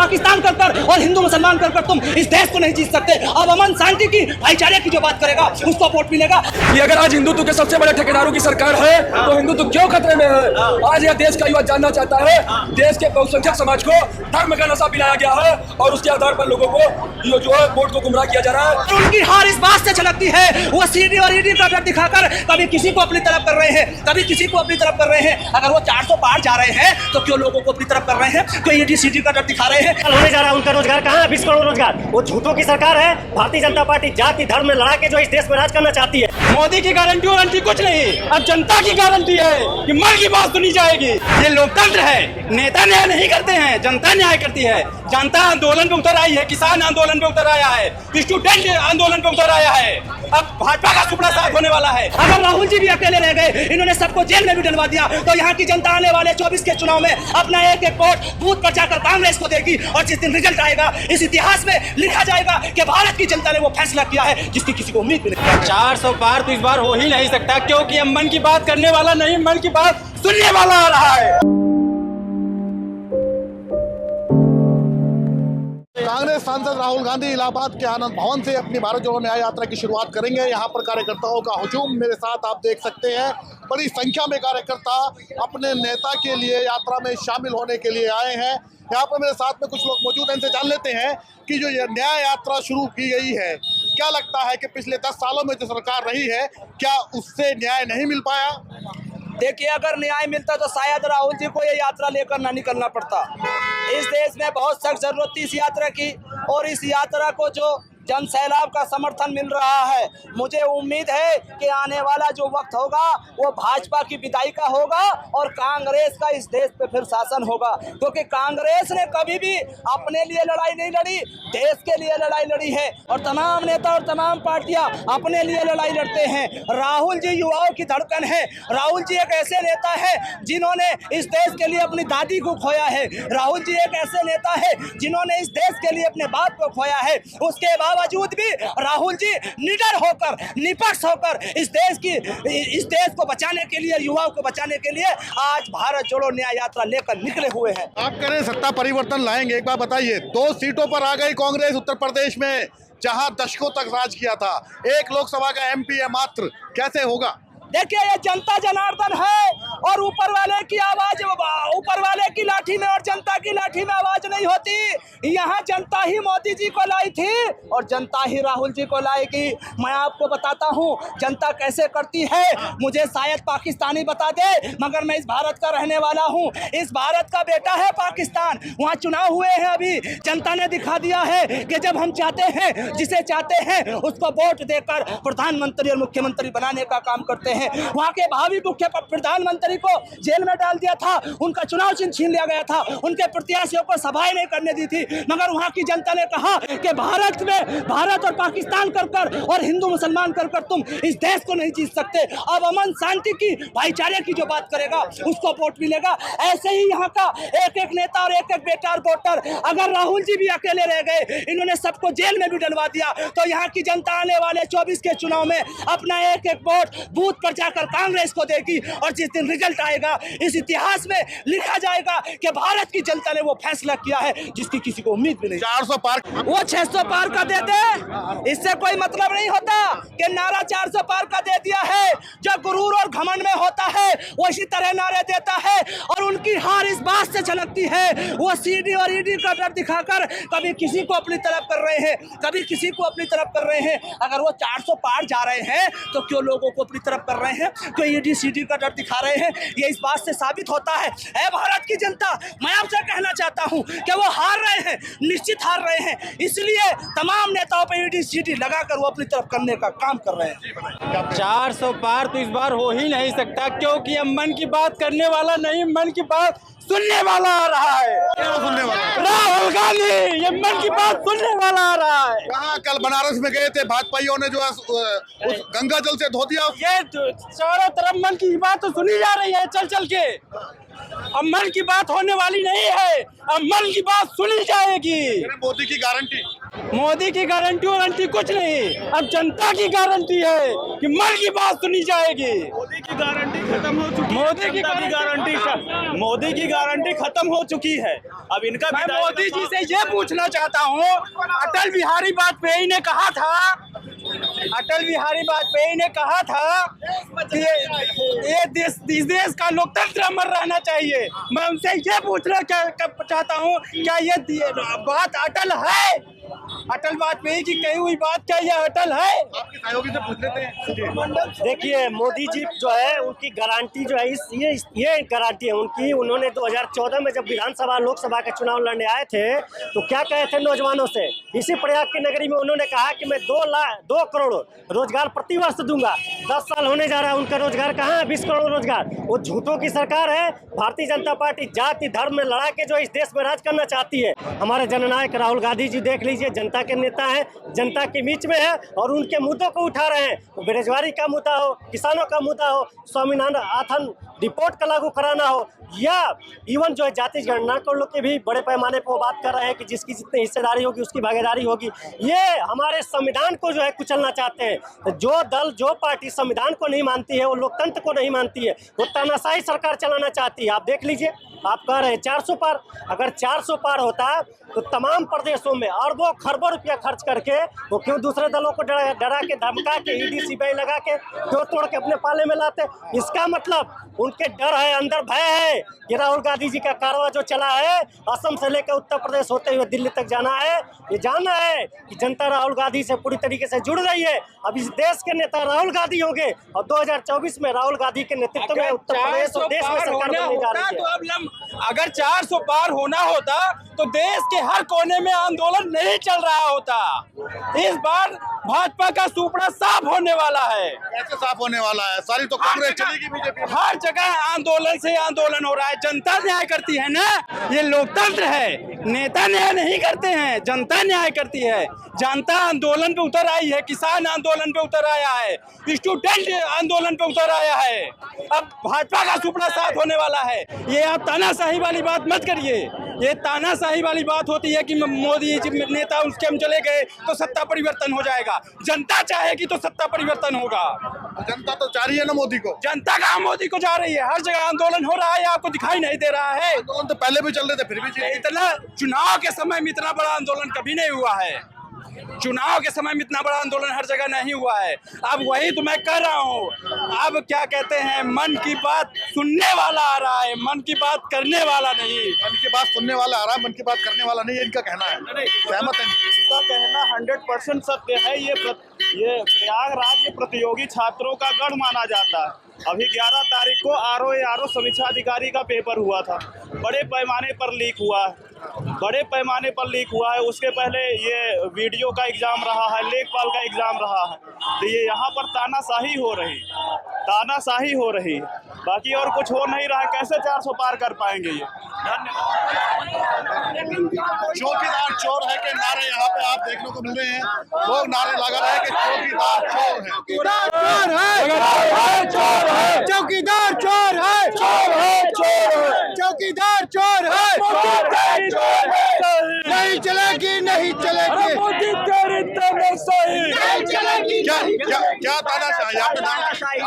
पाकिस्तान कर और हिंदू मुसलमान कर तुम इस देश को नहीं जीत सकते। अब अमन शांति की भाईचारे की जो बात करेगा उसको वोट मिलेगा। कि अगर आज हिंदुत्व के सबसे बड़े ठेकेदारों की सरकार है तो हिंदुत्व क्यों खतरे में है? आज यह देश का युवा जानना चाहता है। देश के बहुसंख्यक समाज को धर्म का नशा पिलाया गया है और उसके आधार पर लोगों को जो है वोट को गुमराह किया जा रहा है। उनकी हार इस बात से झलकती है, वो सीडी और ईडी का डर दिखाकर कभी किसी को अपनी तरफ कर रहे हैं, कभी किसी को अपनी तरफ कर रहे हैं। अगर वो 400 पार जा रहे हैं तो क्यों लोगों को अपनी तरफ कर रहे हैं? क्यों ईडी सीडी का डर दिखा रहे हैं? होने जा रहा है उनका रोजगार कहाँ है? 20 करोड़ रोजगार। वो झूठों की सरकार है। भारतीय जनता पार्टी जाति धर्म में लड़ा के जो इस देश में राज करना चाहती है। मोदी की गारंटी वारंटी कुछ नहीं, अब जनता की गारंटी है कि मन की बात सुनी जाएगी। ये लोकतंत्र है, नेता न्याय नहीं करते हैं, जनता न्याय करती है। जनता आंदोलन पे उतर आई है, किसान आंदोलन पे उतर आया है, स्टूडेंट आंदोलन पे उतर आया है। अब भाजपा का सुपड़ा साफ होने वाला है। अगर राहुल जी भी अकेले रह गए, इन्होंने सबको जेल में भी डलवा दिया, तो यहाँ की जनता आने वाले 24 के चुनाव में अपना एक एक वोट बूथ पर जाकर कांग्रेस को देगी। और जिस दिन रिजल्ट आएगा इस इतिहास में लिखा जाएगा कि भारत की जनता ने वो फैसला किया है जिसकी किसी को उम्मीद भी नहीं। 400 पार तो इस बार हो ही नहीं सकता, क्योंकि हम मन की बात करने वाला नहीं, मन की बात सुनने वाला आ रहा है। कांग्रेस सांसद राहुल गांधी इलाहाबाद के आनंद भवन से अपनी भारत जोड़ो न्याय यात्रा की शुरुआत करेंगे। यहाँ पर कार्यकर्ताओं का हुजूम मेरे साथ आप देख सकते हैं। बड़ी संख्या में कार्यकर्ता अपने नेता के लिए यात्रा में शामिल होने के लिए आए हैं। यहाँ पर मेरे साथ में कुछ लोग मौजूद हैं, इनसे जान लेते हैं कि जो ये न्याय यात्रा शुरू की गई है, क्या लगता है कि पिछले 10 सालों में जो सरकार रही है क्या उससे न्याय नहीं मिल पाया? देखिए, अगर न्याय मिलता तो शायद राहुल जी को ये यात्रा लेकर ना निकलना पड़ता। इस देश में बहुत सख्त जरूरत थी इस यात्रा की, और इस यात्रा को जो जन सैलाब का समर्थन मिल रहा है, मुझे उम्मीद है कि आने वाला जो वक्त होगा वो भाजपा की विदाई का होगा और कांग्रेस का इस देश पे फिर शासन होगा। क्योंकि कांग्रेस ने कभी भी अपने लिए लड़ाई नहीं लड़ी, देश के लिए लड़ाई लड़ी है। और तमाम नेता और तमाम पार्टियां अपने लिए लड़ाई लड़ते हैं। राहुल जी युवाओं की धड़कन है। राहुल जी एक ऐसे नेता है जिन्होंने इस देश के लिए अपनी दादी को खोया है। राहुल जी एक ऐसे नेता है जिन्होंने इस देश के लिए अपने बाप को खोया है। उसके बावजूद भी राहुल जी निडर होकर, निष्पक्ष होकर इस देश को बचाने के लिए, युवाओं को बचाने के लिए आज भारत जोड़ो न्याय यात्रा लेकर निकले हुए हैं। आप कह रहे हैं सत्ता परिवर्तन लाएंगे, एक बार बताइए। 2 सीटों पर आ गई कांग्रेस उत्तर प्रदेश में, जहां दशकों तक राज किया था। 1 लोकसभा का MP है मात्र, कैसे होगा? देखिए, ये जनता जनार्दन है और ऊपर वाले की आवाज, ऊपर वाले की लाठी में और जनता की लाठी में आवाज नहीं होती। यहाँ जनता ही मोदी जी को लाई थी और जनता ही राहुल जी को लाएगी। मैं आपको बताता हूँ जनता कैसे करती है, मुझे शायद पाकिस्तानी बता दे, मगर मैं इस भारत का रहने वाला हूँ। इस भारत का बेटा है पाकिस्तान। वहाँ चुनाव हुए हैं, अभी जनता ने दिखा दिया है कि जब हम चाहते हैं, जिसे चाहते हैं उसको वोट देकर प्रधानमंत्री और मुख्यमंत्री बनाने का काम करते हैं। वहां के भावी मुख्य प्रधानमंत्री को जेल में डाल दिया था, उनका चुनाव चिन्ह छीन लिया गया था, उनके प्रत्याशियों को सभाएं नहीं करने दी थी। मगर वहां की जनता ने कहा कि भारत और पाकिस्तान कर और हिंदू मुसलमान कर तुम इस देश को नहीं जीत सकते। अब अमन शांति की भाईचारे की जो बात करेगा उसको वोट मिलेगा। ऐसे ही यहाँ का एक एक नेता और एक एक बेटा और वोटर, अगर राहुल जी भी अकेले रह गए, इन्होंने सबको जेल में भी डलवा दिया, तो यहाँ की जनता आने वाले 24 के चुनाव में अपना एक एक वोट बूथ जाकर कांग्रेस को देगी। और जिस दिन रिजल्ट आएगा इस इतिहास में लिखा जाएगा कि भारत की जनता ने वो फैसला किया है जिसकी किसी को उम्मीद भी नहीं। 400 पार, वो 600 पार का दे दे, इससे कोई मतलब नहीं होता कि नारा 400 पार का दे दिया है। जो गुरूर और घमंड में होता है वो इसी तरह नारे देता है, और उनकी हार इस बात से झलकती है, वो सीडी और ईडी का डर दिखाकर कभी किसी को अपनी तरफ कर रहे हैं, कभी किसी को अपनी तरफ कर रहे हैं। अगर वो 400 पार जा रहे हैं तो क्यों लोगों को अपनी तरफ कर रहे हैं? क्यों ईडी सीडी का डर दिखा रहे हैं? ये इस बात से साबित होता है भारत की जनता, मैं आपसे कहना चाहता हूं कि वो हार रहे हैं, निश्चित हार रहे हैं। इसलिए तमाम नेताओं पे ईडी सीडी लगाकर वो अपनी तरफ करने का काम कर रहे हैं। 400 पार तो इस बार हो ही नहीं सकता, क्योंकि हम मन की बात करने वाला नहीं, मन की बात सुनने वाला आ रहा है। क्या सुनने वाला? राहुल गांधी ये मन की बात सुनने वाला आ रहा है। कहाँ कल बनारस में गए थे, भाजपाइयों ने जो है उस गंगा जल से धो दिया। ये चारों तरफ मन की बात तो सुनी जा रही है चल चल के। अब मन की बात होने वाली नहीं है, अब मन की बात सुनी जाएगी। मोदी की गारंटी, मोदी की गारंटी वारंटी कुछ नहीं, अब जनता की गारंटी है कि मन की बात सुनी जाएगी। मोदी की गारंटी खत्म हो चुकी है। मोदी की गारंटी खत्म हो चुकी है। अब इनका मैं मोदी जी से ये पूछना चाहता हूँ, अटल बिहारी वाजपेयी ने कहा था, अटल बिहारी वाजपेयी ने कहा था कि ये देश का लोकतंत्र अमर रहना चाहिए। मैं उनसे ये पूछना चाहता हूँ, क्या ये बात अटल है? अटल वाजपेयी की कही हुई बात क्या ये अटल है? आपके सहयोगी से पूछ लेते हैं। देखिए, मोदी जी जो है उनकी गारंटी जो है ये गारंटी है उनकी। उन्होंने 2014 में जब विधानसभा लोकसभा के चुनाव लड़ने आए थे तो क्या कहे थे नौजवानों से? इसी प्रयाग की नगरी में उन्होंने कहा कि मैं 2 करोड़ रोजगार प्रति वर्ष दूंगा। 10 साल होने जा रहा है, उनका रोजगार कहाँ है? 20 करोड़ रोजगार। वो झूठों की सरकार है। भारतीय जनता पार्टी जाति धर्म में लड़ा के जो इस देश में राज करना चाहती है। हमारे जननायक राहुल गांधी जी देख लीजिए, जनता के नेता हैं, जनता के बीच में है और उनके मुद्दों को उठा रहे हैं। बेरोजगारी का मुद्दा हो, किसानों का मुद्दा हो, स्वामीनाथन आथन रिपोर्ट का लागू कराना हो, या इवन जो है जाति जनगणना को लोग के भी बड़े पैमाने पर वो बात कर रहे हैं कि जिसकी जितनी हिस्सेदारी होगी उसकी भागीदारी होगी। ये हमारे संविधान को जो है कुचलना चाहते हैं। जो दल जो पार्टी संविधान को नहीं मानती है, वो लोकतंत्र को नहीं मानती है, वो तानाशाही सरकार चलाना चाहती है। आप देख लीजिए, आप कह रहे हैं 400 पार, अगर 400 पार होता तो तमाम प्रदेशों में अरबों खरबों रुपया खर्च करके वो क्यों दूसरे दलों को डरा के धमका के ईडी सीबीआई लगा के क्यों तोड़ के अपने पाले में लाते? इसका मतलब उनके डर है, अंदर भय है कि राहुल गांधी जी का कारवा जो चला है असम से लेकर उत्तर प्रदेश होते हुए दिल्ली तक जाना है। ये जानना है कि जनता राहुल गांधी से पूरी तरीके से जुड़ रही है। अब इस देश के नेता राहुल गांधी होंगे और 2024 में राहुल गांधी के नेतृत्व में उत्तर प्रदेश और देश में सरकार बनने जा रही है। अगर 400 पार होना होता तो देश के हर कोने में आंदोलन नहीं चल रहा होता। इस बार भाजपा का सुपड़ा साफ होने वाला है। कैसे साफ होने वाला है? सारी तो कांग्रेस चलेगी, बीजेपी में। हर जगह आंदोलन से आंदोलन हो रहा है। जनता न्याय करती है ना, ये लोकतंत्र है। नेता न्याय नहीं करते हैं, जनता न्याय करती है। जनता आंदोलन पे उतर आई है, किसान आंदोलन पे उतर आया है, स्टूडेंट आंदोलन पे उतर आया है। अब भाजपा का सुपड़ा साफ होने वाला है। ये आप तानाशाही वाली बात मत करिए। ये तानाशाही वाली बात होती है कि मोदी जी नेता उसके हम चले गए तो सत्ता परिवर्तन हो जाएगा। जनता चाहेगी तो सत्ता परिवर्तन होगा। जनता तो चाह रही है ना मोदी को। जनता कहाँ मोदी को जा रही है? हर जगह आंदोलन हो रहा है, आपको दिखाई नहीं दे रहा है? आंदोलन तो पहले भी चल रहे थे, फिर भी इतना चुनाव के समय में इतना बड़ा आंदोलन कभी नहीं हुआ है। चुनाव के समय में इतना बड़ा आंदोलन हर जगह नहीं हुआ है। अब वही तो मैं कह रहा हूँ। अब क्या कहते हैं, मन की बात सुनने वाला आ रहा है, मन की बात करने वाला नहीं। मन की बात सुनने वाला आ रहा है, मन की बात करने वाला नहीं, इनका कहना है। सहमत है? इनका कहना 100% सत्य है। ये प्रयागराज ये प्रतियोगी छात्रों का गढ़ माना जाता है। अभी 11 तारीख को आरओ समीक्षा अधिकारी का पेपर हुआ था, बड़े पैमाने पर लीक हुआ है, बड़े पैमाने पर लीक हुआ है। उसके पहले ये वीडियो का एग्जाम रहा है, लेखपाल का एग्जाम रहा है। तो ये यहाँ पर तानाशाही हो रही, बाकी और कुछ हो नहीं रहा है। कैसे 400 पार कर पाएंगे ये? चौकीदार चोर है के नारे यहाँ पे आप देखने को मिल रहे हैं। लोग नारे लगा रहे हैं कि चौकीदार चोर है, चौकीदार चोर है, चौकीदार चोर है। नहीं चलेगी, नहीं चलेगी। क्या तानाशाही? यहाँ पे तानाशाही।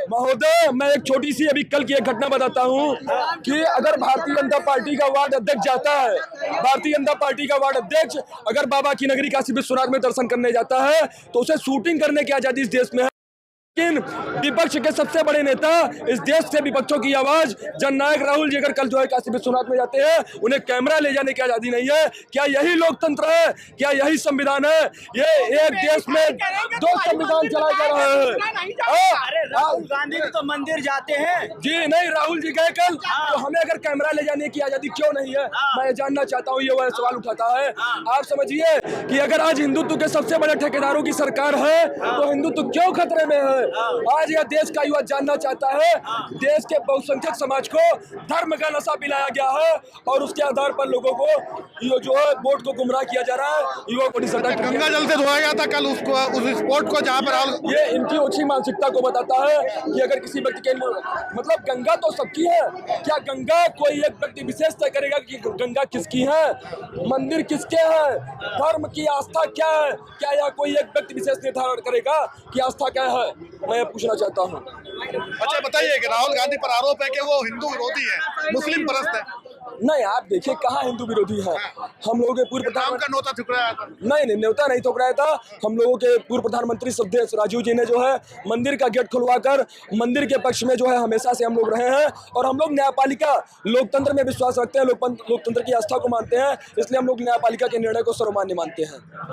महोदय, मैं एक छोटी सी अभी कल की एक घटना बताता हूँ कि अगर भारतीय जनता पार्टी का वार्ड अध्यक्ष जाता है, भारतीय जनता पार्टी का वार्ड अध्यक्ष अगर बाबा की नगरी काशी विश्वनाथ में दर्शन करने जाता है तो उसे शूटिंग करने की आजादी इस देश में है। लेकिन विपक्ष के सबसे बड़े नेता, इस देश से विपक्षों की आवाज जननायक राहुल जी अगर कल जो है काशी विश्वनाथ में जाते हैं, उन्हें कैमरा ले जाने की आजादी नहीं है। क्या यही लोकतंत्र है? क्या यही संविधान है? ये एक देश में 2 संविधान चलाए जा रहे हैं। राहुल गांधी भी तो मंदिर जाते हैं। जी नहीं, राहुल जी गए कल, तो हमें अगर कैमरा ले जाने की आजादी क्यों नहीं है? मैं जानना चाहता हूँ, ये वह सवाल उठाता है। आप समझिए कि अगर आज हिंदुत्व के सबसे बड़े ठेकेदारों की सरकार है तो हिंदुत्व क्यों खतरे में है? आज यह देश का युवा जानना चाहता है। देश के बहुसंख्यक समाज को धर्म का नशा पिलाया गया है और उसके आधार पर लोगों को ये जो है वोट को गुमराह किया जा रहा है। युवा को गंगा जल से धोया गया था कल उस स्पॉट को जहाँ पर ये इनकी ओछी मानसिकता को बताता है कि अगर किसी व्यक्ति के मतलब गंगा तो सबकी है, क्या गंगा कोई एक व्यक्ति विशेष तय करेगा कि गंगा किसकी है? मंदिर किसके हैं? धर्म की आस्था क्या है? क्या यह कोई एक व्यक्ति विशेष निर्धारण करेगा कि आस्था क्या है? मैं पूछना चाहता हूँ। अच्छा बताइए कि राहुल गांधी पर आरोप है कि वो हिंदू विरोधी है, मुस्लिम परस्त है। नहीं, आप देखिए कहाँ हिंदू विरोधी है। हम लोगों के पूर्व नाम प्रधानमंत्री का नोता ठुकराया था। नहीं, न्योता नहीं ठुकराया था। हम लोगों के पूर्व प्रधानमंत्री श्रद्धेय राजीव जी ने जो है मंदिर का गेट खुलवाकर मंदिर के पक्ष में जो है हमेशा से हम लोग रहे हैं। और हम लोग न्यायपालिका लोकतंत्र में विश्वास रखते हैं, लोकतंत्र की आस्था को मानते हैं, इसलिए हम लोग न्यायपालिका के निर्णय को सर्वमान्य मानते हैं।